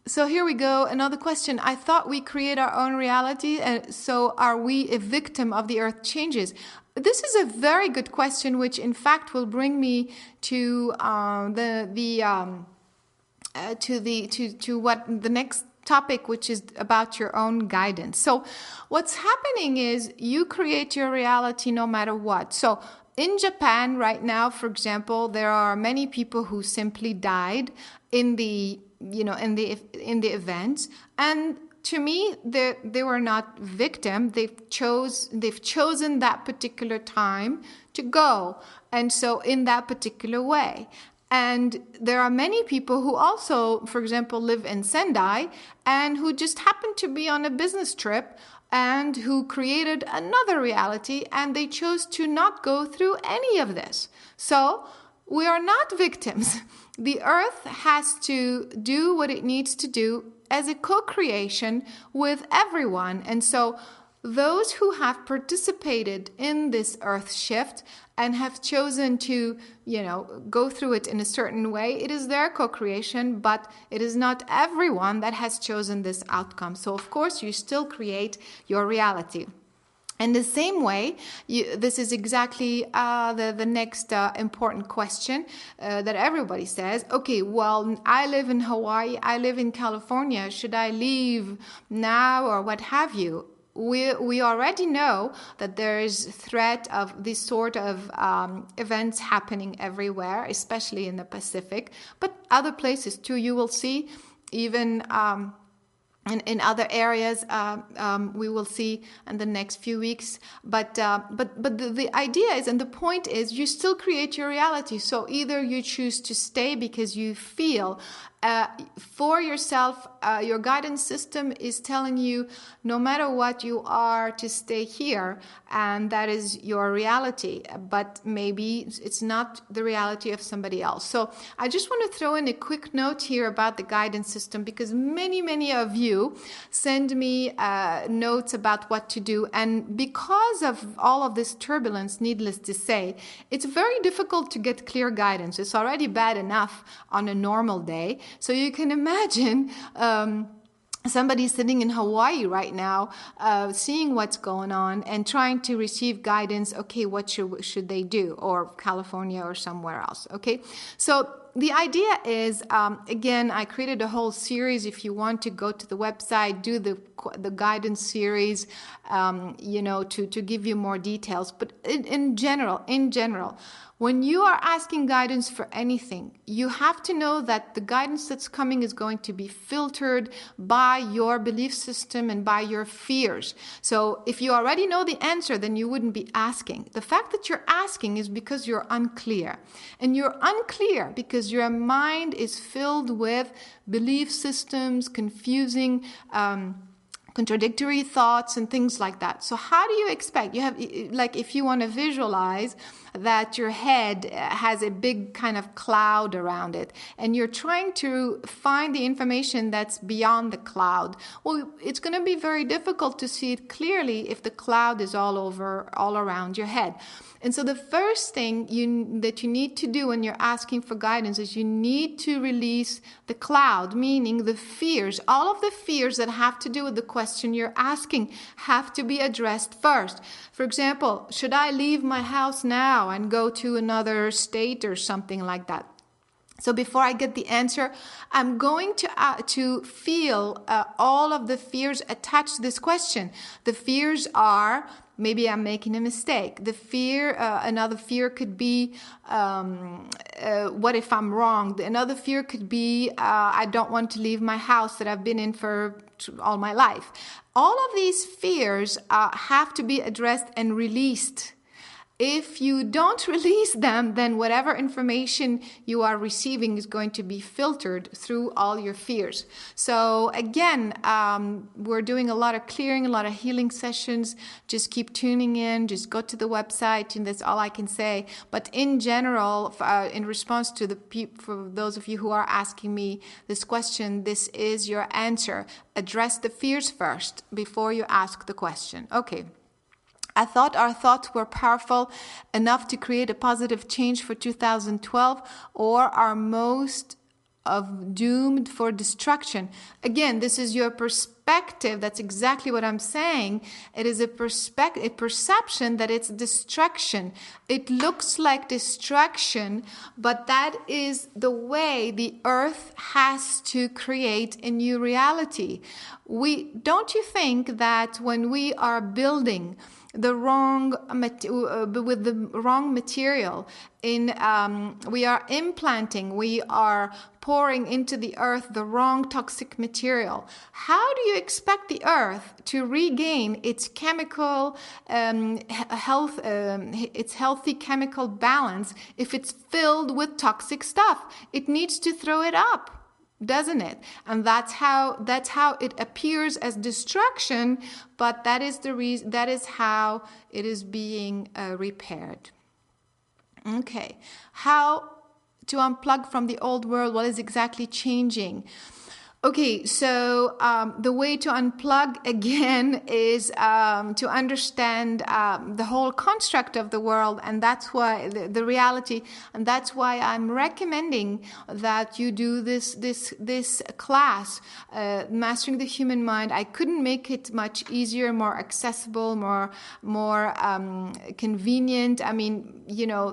So here we go. Another question. I thought we create our own reality. So are we a victim of the earth changes? This is a very good question, which in fact will bring me to what the next topic, which is about your own guidance. So what's happening is you create your reality no matter what. So in Japan right now, for example, there are many people who simply died in the events, and to me, they were not victim. They've chosen that particular time to go, and so in that particular way. And there are many people who also, for example, live in Sendai and who just happen to be on a business trip and who created another reality, and they chose to not go through any of this. So we are not victims. The earth has to do what it needs to do as a co-creation with everyone. And so those who have participated in this earth shift and have chosen to, go through it in a certain way, it is their co-creation, but it is not everyone that has chosen this outcome. So of course, you still create your reality. In the same way, this is exactly the next important question that everybody says. Okay, well, I live in Hawaii, I live in California. Should I leave now or what have you? We already know that there is threat of this sort of events happening everywhere, especially in the Pacific, but other places too. You will see even in other areas, we will see in the next few weeks. But the idea is, and the point is, you still create your reality. So either you choose to stay because you feel for yourself, your guidance system is telling you, no matter what, you are to stay here, and that is your reality. But maybe it's not the reality of somebody else. So I just want to throw in a quick note here about the guidance system, because many of you send me notes about what to do, and because of all of this turbulence, needless to say, it's very difficult to get clear guidance. It's already bad enough on a normal day. So you can imagine somebody sitting in Hawaii right now, seeing what's going on and trying to receive guidance. Okay, what should they do? Or California or somewhere else. Okay, so the idea is, again, I created a whole series. If you want to go to the website, do the guidance series, to give you more details. But in general, when you are asking guidance for anything, you have to know that the guidance that's coming is going to be filtered by your belief system and by your fears. So if you already know the answer, then you wouldn't be asking. The fact that you're asking is because you're unclear. And you're unclear because your mind is filled with belief systems, confusing contradictory thoughts and things like that. So how do you expect? You have, like, if you want to visualize that your head has a big kind of cloud around it, and you're trying to find the information that's beyond the cloud, well, it's going to be very difficult to see it clearly if the cloud is all around your head. And so the first thing that you need to do when you're asking for guidance is you need to release the cloud, meaning the fears. All of the fears that have to do with the question you're asking have to be addressed first. For example, should I leave my house now and go to another state or something like that? So before I get the answer, I'm going to feel all of the fears attached to this question. The fears are, maybe I'm making a mistake. The fear, another fear could be, what if I'm wrong? Another fear could be, I don't want to leave my house that I've been in for all my life. All of these fears have to be addressed and released. If you don't release them, then whatever information you are receiving is going to be filtered through all your fears. So again, we're doing a lot of clearing, a lot of healing sessions. Just keep tuning in. Just go to the website, and that's all I can say. But in general, in response to for those of you who are asking me this question, this is your answer. Address the fears first before you ask the question. Okay. I thought our thoughts were powerful enough to create a positive change for 2012, or are most of doomed for destruction. Again, this is your perspective. That's exactly what I'm saying. It is a perception that it's destruction. It looks like destruction, but that is the way the earth has to create a new reality. Don't you think that when we are building with the wrong material, we are implanting, we are pouring into the earth the wrong toxic material, how do you expect the earth to regain its chemical health, its healthy chemical balance, if it's filled with toxic stuff? It needs to throw it up, doesn't it? And that's how it appears as destruction, but that is the reason, that is how it is being repaired. Okay, how to unplug from the old world? What is exactly changing? Okay, so the way to unplug again is to understand the whole construct of the world, and that's why the reality, and that's why I'm recommending that you do this class, Mastering the Human Mind. I couldn't make it much easier, more accessible, more convenient. I mean,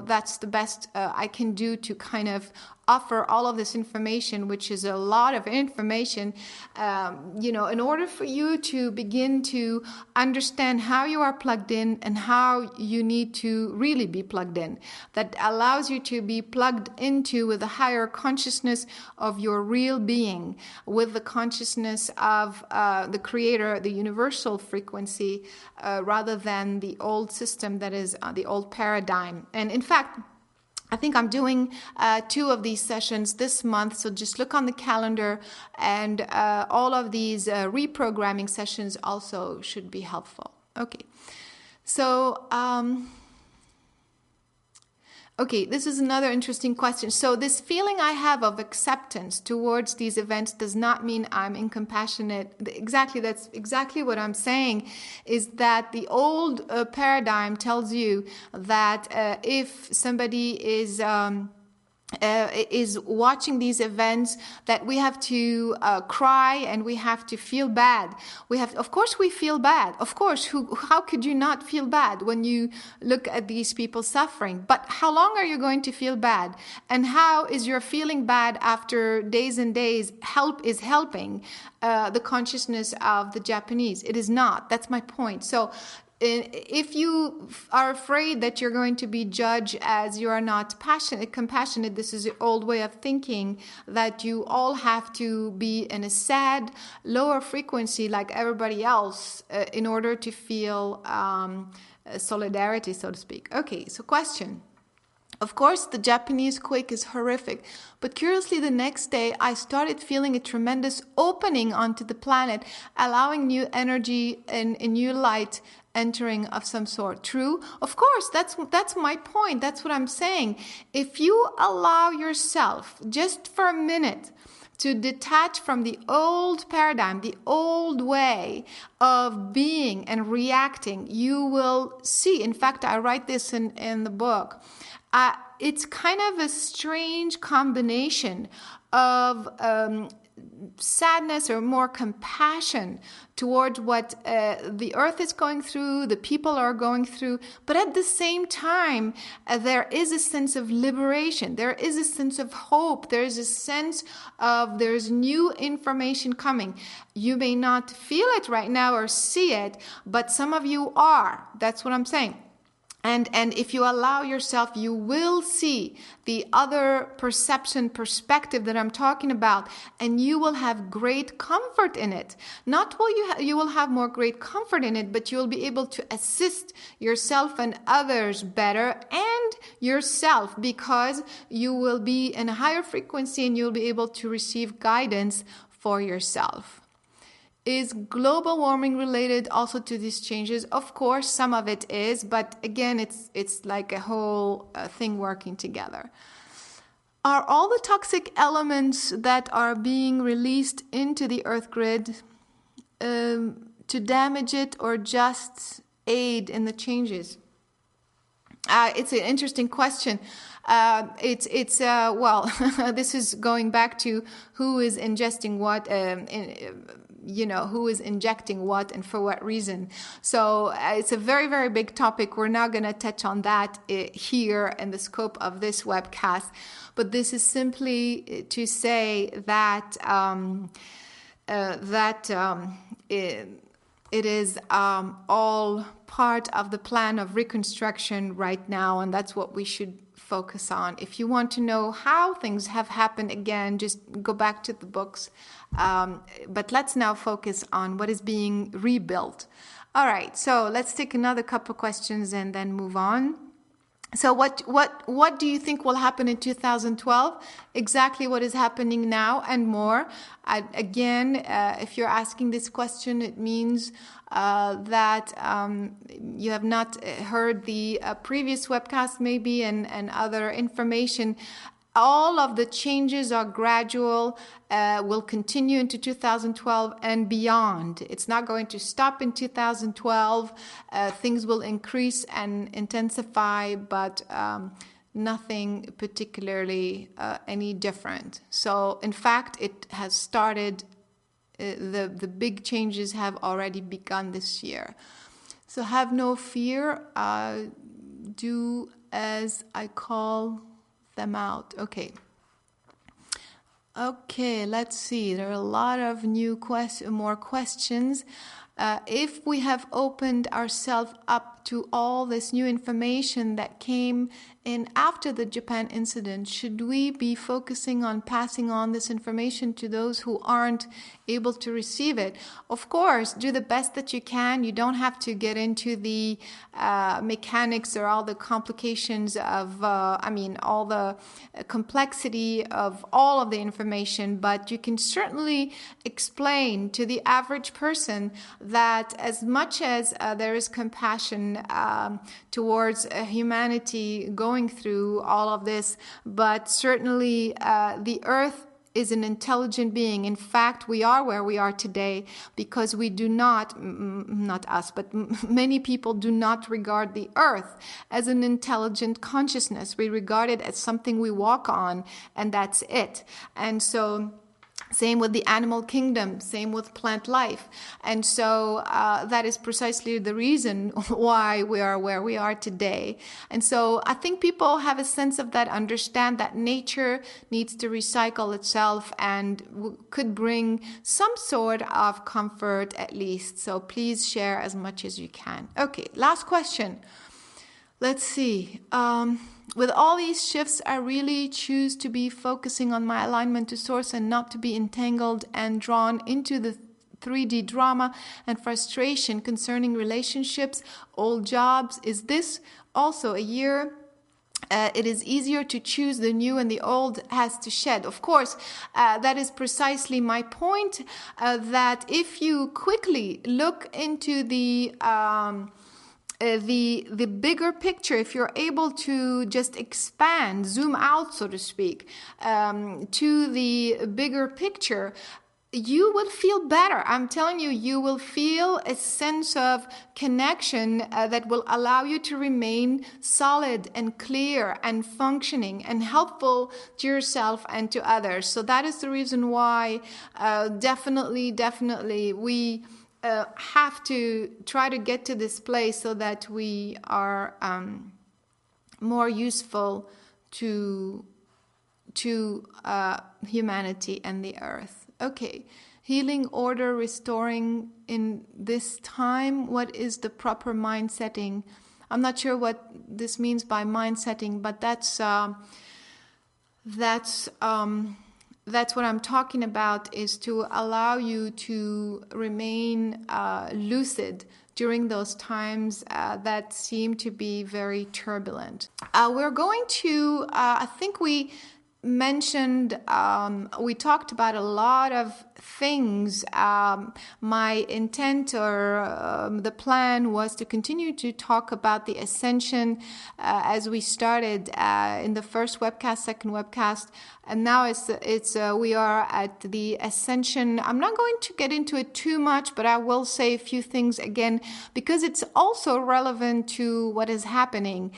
that's the best I can do to kind of offer all of this information, which is a lot of information, in order for you to begin to understand how you are plugged in and how you need to really be plugged in. That allows you to be plugged into with a higher consciousness of your real being, with the consciousness of the Creator, the universal frequency, rather than the old system that is the old paradigm. And in fact, I think I'm doing 2 of these sessions this month, so just look on the calendar, and all of these reprogramming sessions also should be helpful. Okay, so this is another interesting question. So this feeling I have of acceptance towards these events does not mean I'm incompassionate. That's exactly what I'm saying, is that the old paradigm tells you that if somebody is watching these events, that we have to cry and we have to feel bad. Of course we feel bad. Of course, how could you not feel bad when you look at these people suffering? But how long are you going to feel bad? And how is your feeling bad after days and days helping the consciousness of the Japanese? It is not. That's my point. So if you are afraid that you're going to be judged as you are not compassionate, this is the old way of thinking, that you all have to be in a sad, lower frequency like everybody else in order to feel solidarity, so to speak. Okay, so question. Of course, the Japanese quake is horrific, but curiously the next day I started feeling a tremendous opening onto the planet, allowing new energy and a new light entering of some sort. True? Of course, that's my point. That's what I'm saying. If you allow yourself just for a minute to detach from the old paradigm, the old way of being and reacting, you will see. In fact, I write this in the book. It's kind of a strange combination of sadness or more compassion toward what the earth is going through, the people are going through, but at the same time, there is a sense of liberation, there is a sense of hope, there is a sense of there's new information coming. You may not feel it right now or see it, but some of you are. That's what I'm saying. And if you allow yourself, you will see the other perspective that I'm talking about, and you will have great comfort in it. Not will you will have more great comfort in it, but you'll be able to assist yourself and others better, and yourself, because you will be in a higher frequency and you'll be able to receive guidance for yourself. Is global warming related also to these changes? Of course, some of it is, but again, it's like a whole thing working together. Are all the toxic elements that are being released into the earth grid to damage it or just aid in the changes? It's an interesting question. Well, this is going back to who is ingesting what, who is injecting what and for what reason. So it's a very, very big topic. We're not going to touch on that here in the scope of this webcast. But this is simply to say that it is all part of the plan of reconstruction right now, and that's what we should focus on. If you want to know how things have happened, again, just go back to the books. But let's now focus on what is being rebuilt. All right, so let's take another couple of questions and then move on. So what do you think will happen in 2012? Exactly what is happening now and more. If you're asking this question, it means that you have not heard the previous webcast maybe and other information. All of the changes are gradual, will continue into 2012 and beyond. It's not going to stop in 2012. Things will increase and intensify, but nothing particularly any different. So, in fact, it has started. The big changes have already begun this year. So have no fear. Do as I call them out. Okay, let's see. There are a lot of more questions. If we have opened ourselves up to all this new information that came in after the Japan incident, should we be focusing on passing on this information to those who aren't able to receive it? Of course, do the best that you can. You don't have to get into the mechanics or all the complications of, all the complexity of all of the information, but you can certainly explain to the average person that as much as there is compassion towards humanity going through all of this, but certainly the earth is an intelligent being. In fact, we are where we are today because we do not us, but many people do not regard the earth as an intelligent consciousness. We regard it as something we walk on, and that's it. And so same with the animal kingdom, same with plant life. And so that is precisely the reason why we are where we are today. And so I think people have a sense of that, understand that nature needs to recycle itself and could bring some sort of comfort at least. So please share as much as you can. Okay, last question. Let's see. With all these shifts, I really choose to be focusing on my alignment to source and not to be entangled and drawn into the 3D drama and frustration concerning relationships, old jobs. Is this also a year? It is easier to choose the new and the old has to shed. Of course, that is precisely my point, that if you quickly look into the bigger picture, if you're able to just expand, zoom out, so to speak, to the bigger picture, you will feel better. I'm telling you, you will feel a sense of connection that will allow you to remain solid and clear and functioning and helpful to yourself and to others. So that is the reason why definitely we have to try to get to this place so that we are more useful to humanity and the earth. Okay, healing, order, restoring in this time. What is the proper mind setting? I'm not sure what this means by mind setting, but that's what I'm talking about, is to allow you to remain lucid during those times that seem to be very turbulent. We're going to, I think we mentioned, we talked about a lot of things. My intent or the plan was to continue to talk about the Ascension as we started in the first webcast, second webcast, and now we are at the Ascension. I'm not going to get into it too much, but I will say a few things again because it's also relevant to what is happening.